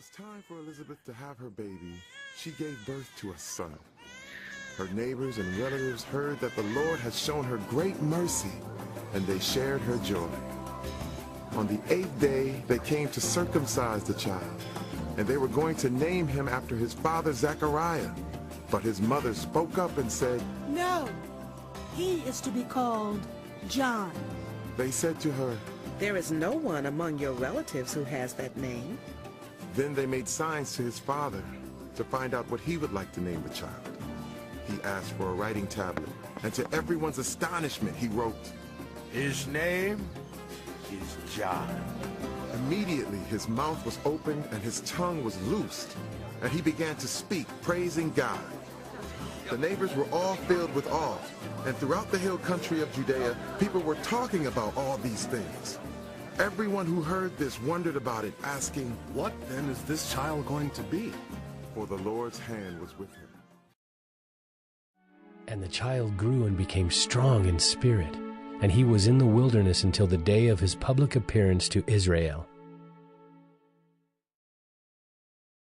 was time for Elizabeth to have her baby, she gave birth to a son. Her neighbors and relatives heard that the Lord had shown her great mercy, and they shared her joy. On the 8th day, they came to circumcise the child, and they were going to name him after his father Zechariah. But his mother spoke up and said, "No, he is to be called John." They said to her, "There is no one among your relatives who has that name." Then they made signs to his father to find out what he would like to name the child. He asked for a writing tablet, and to everyone's astonishment, he wrote, "His name is John." Immediately his mouth was opened and his tongue was loosed, and he began to speak, praising God. The neighbors were all filled with awe, and throughout the hill country of Judea, people were talking about all these things. Everyone who heard this wondered about it, asking, "What then is this child going to be?" For the Lord's hand was with him. And the child grew and became strong in spirit, and he was in the wilderness until the day of his public appearance to Israel,